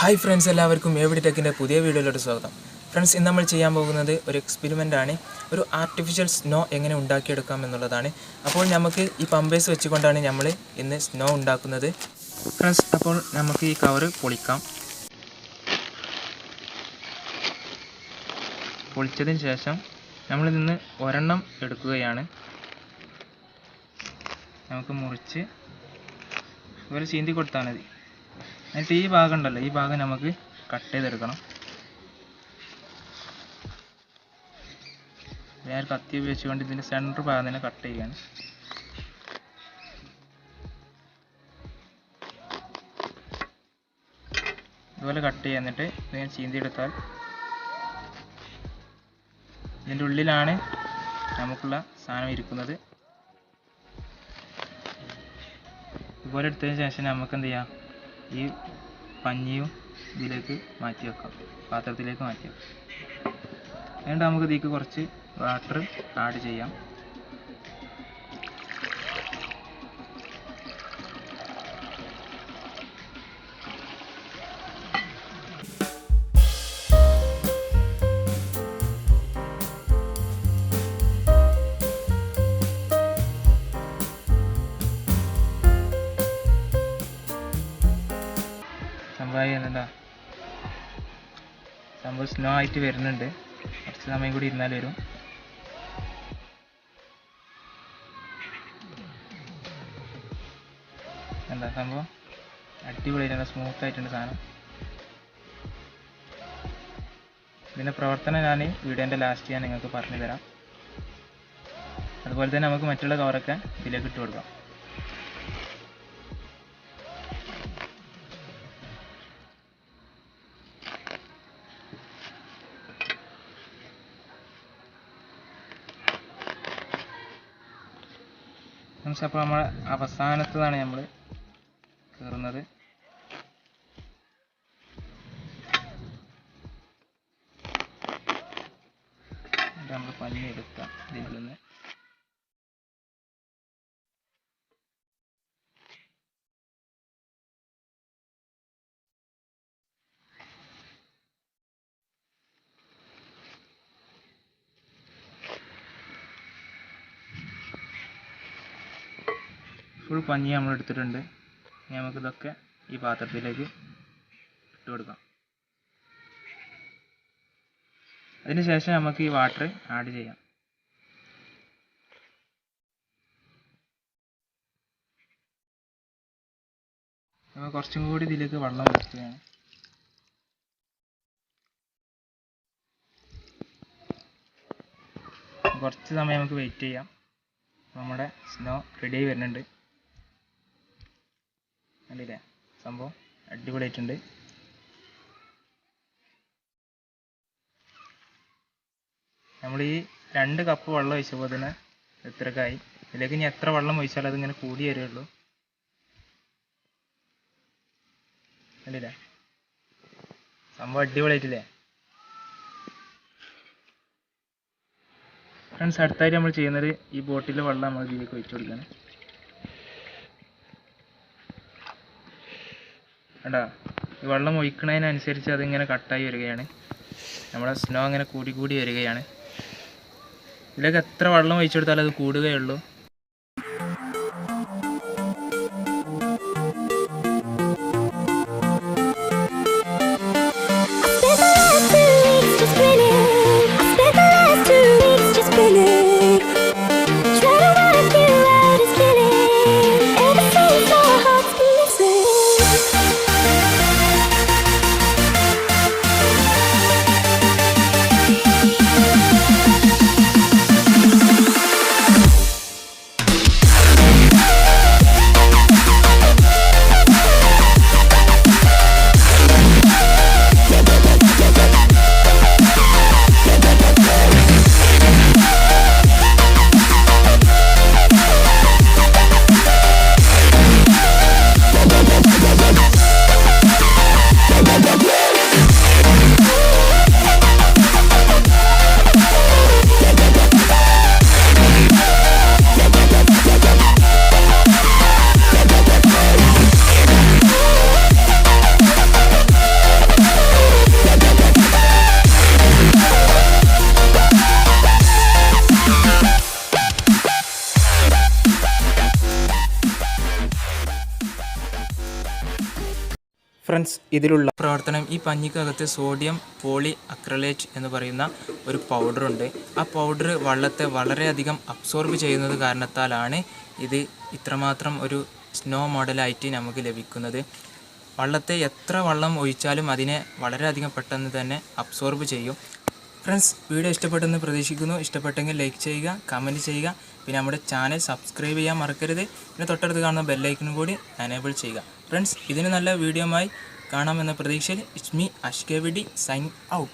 Hi friends, എല്ലാവർക്കും എവിടെ ടെക്കിൻ്റെ പുതിയ വീഡിയോയിലോട്ട് സ്വാഗതം. ഫ്രണ്ട്സ്, ഇന്ന് നമ്മൾ ചെയ്യാൻ പോകുന്നത് ഒരു എക്സ്പെരിമെൻ്റ് ആണ്. ഒരു ആർട്ടിഫിഷ്യൽ സ്നോ എങ്ങനെ ഉണ്ടാക്കിയെടുക്കാം എന്നുള്ളതാണ്. അപ്പോൾ നമുക്ക് ഈ പമ്പേഴ്സ് വെച്ചുകൊണ്ടാണ് നമ്മൾ ഇന്ന് സ്നോ ഉണ്ടാക്കുന്നത്. ഫ്രണ്ട്സ്, അപ്പോൾ നമുക്ക് ഈ കവർ പൊളിക്കാം. പൊളിച്ചതിന് ശേഷം നമ്മളിൽ നിന്ന് ഒരെണ്ണം എടുക്കുകയാണ്. നമുക്ക് മുറിച്ച് ഇതുപോലെ ചീന്തി കൊടുത്താൽ മതി. എന്നിട്ട് ഈ ഭാഗം ഉണ്ടല്ലോ, ഈ ഭാഗം നമുക്ക് കട്ട് ചെയ്തെടുക്കണം. ഞാൻ കത്തി ഉപയോഗിച്ചുകൊണ്ട് ഇതിൻ്റെ സെൻറ്റർ ഭാഗം തന്നെ കട്ട് ചെയ്യാണ്. ഇതുപോലെ കട്ട് ചെയ്യുക. എന്നിട്ട് ഇങ്ങനെ ചീന്തി എടുത്താൽ ഇതിൻ്റെ ഉള്ളിലാണ് നമുക്കുള്ള സാധനം ഇരിക്കുന്നത്. ഇതുപോലെ എടുത്തതിന് ശേഷം നമുക്ക് എന്ത് ചെയ്യാം, ഈ പഞ്ഞിയും ഇതിലേക്ക് മാറ്റി വെക്കാം, പാത്രത്തിലേക്ക് മാറ്റി വെക്കാം. എന്നിട്ട് നമുക്ക് ഇതിലേക്ക് കുറച്ച് വാട്ടർ ആഡ് ചെയ്യാം. സംഭവം സ്നോ ആയിട്ട് വരുന്നുണ്ട്. കുറച്ച് സമയം കൂടി ഇരുന്നാൽ വരും. എന്താ സംഭവം അടിപൊളിയായിട്ടുണ്ട്, സ്മൂത്ത് ആയിട്ടുണ്ട് സാധനം. ഇതിൻ്റെ പ്രവർത്തനം ഞാൻ വീഡിയോൻ്റെ ലാസ്റ്റ് ഞാൻ നിങ്ങൾക്ക് പറഞ്ഞു തരാം. അതുപോലെ തന്നെ നമുക്ക് മറ്റുള്ള കവറൊക്കെ ഇതിലേക്ക് ഇട്ട് കൊടുക്കാം. അപ്പോൾ നമ്മൾ അവസാനത്തതാണ് നമ്മൾ കയറുന്നത്. നമ്മൾ പഞ്ഞി എടുക്കാം ഇതിൽ നിന്ന്. ഫുൾ പഞ്ഞി നമ്മൾ എടുത്തിട്ടുണ്ട്. ഇനി നമുക്കിതൊക്കെ ഈ പാത്രത്തിലേക്ക് ഇട്ട് കൊടുക്കാം. അതിന് ശേഷം നമുക്ക് ഈ വാട്ടർ ആഡ് ചെയ്യാം. നമ്മൾ കുറച്ചും കൂടി ഇതിലേക്ക് വെള്ളം ഒഴിക്കുകയാണ്. കുറച്ച് സമയം നമുക്ക് വെയിറ്റ് ചെയ്യാം. നമ്മുടെ സ്നോ റെഡി ആയി വരുന്നുണ്ട്. കണ്ടില്ലേ, സംഭവം അടിപൊളിയായിട്ടുണ്ട്. നമ്മൾ ഈ 2 കപ്പ് വെള്ളം ഒഴിച്ചപ്പോൾ തന്നെ എത്രക്കായി. ഇതിലേക്ക് ഇനി എത്ര വെള്ളം ഒഴിച്ചാലും അതിങ്ങനെ കൂടി വരികയുള്ളൂ. കണ്ടില്ലേ, സംഭവം അടിപൊളിയായിട്ടില്ലേ. ഫ്രണ്ട്സ്, അടുത്തായിട്ട് നമ്മൾ ചെയ്യുന്നത് ഈ ബോട്ടിലെ വെള്ളം നമ്മൾ ഇതിലേക്ക് ഒഴിച്ചു കൊടുക്കുകയാണ്. കണ്ടാ, ഈ വെള്ളം ഒഴിക്കുന്നതിനനുസരിച്ച് അതിങ്ങനെ കട്ടായി വരികയാണ്. നമ്മുടെ സ്നോ അങ്ങനെ കൂടി കൂടി വരികയാണ്. ഇതിലേക്ക് എത്ര വെള്ളം ഒഴിച്ചു കൊടുത്താലും അത് കൂടുകയുള്ളൂ. ഫ്രണ്ട്സ് ഇതിലുള്ള പ്രവർത്തനം ഈ പഞ്ഞിക്കകത്ത് സോഡിയം പോളി അക്രലേറ്റ് എന്ന് പറയുന്ന ഒരു പൗഡറുണ്ട്. ആ പൗഡർ വെള്ളത്തെ വളരെയധികം അബ്സോർബ് ചെയ്യുന്നത് കാരണത്താലാണ് ഇത് ഇത്രമാത്രം ഒരു സ്നോ മോഡലായിട്ട് നമുക്ക് ലഭിക്കുന്നത്. വെള്ളത്തെ എത്ര വെള്ളം ഒഴിച്ചാലും അതിനെ വളരെയധികം പെട്ടെന്ന് തന്നെ അബ്സോർബ് ചെയ്യും. ഫ്രണ്ട്സ്, വീഡിയോ ഇഷ്ടപ്പെട്ടെന്ന് പ്രതീക്ഷിക്കുന്നു. ഇഷ്ടപ്പെട്ടെങ്കിൽ ലൈക്ക് ചെയ്യുക, കമൻറ്റ് ചെയ്യുക, പിന്നെ നമ്മുടെ ചാനൽ സബ്സ്ക്രൈബ് ചെയ്യാൻ മറക്കരുത്. പിന്നെ തൊട്ടടുത്ത് കാണുന്ന ബെല്ലൈക്കനും കൂടി എനേബിൾ ചെയ്യുക. ഫ്രണ്ട്സ്, ഇതിന് നല്ല വീഡിയോയുമായി കാണാമെന്ന പ്രതീക്ഷയിൽ ഇറ്റ്സ് മീ അഷ്കെവിഡി സൈൻ ഔട്ട്.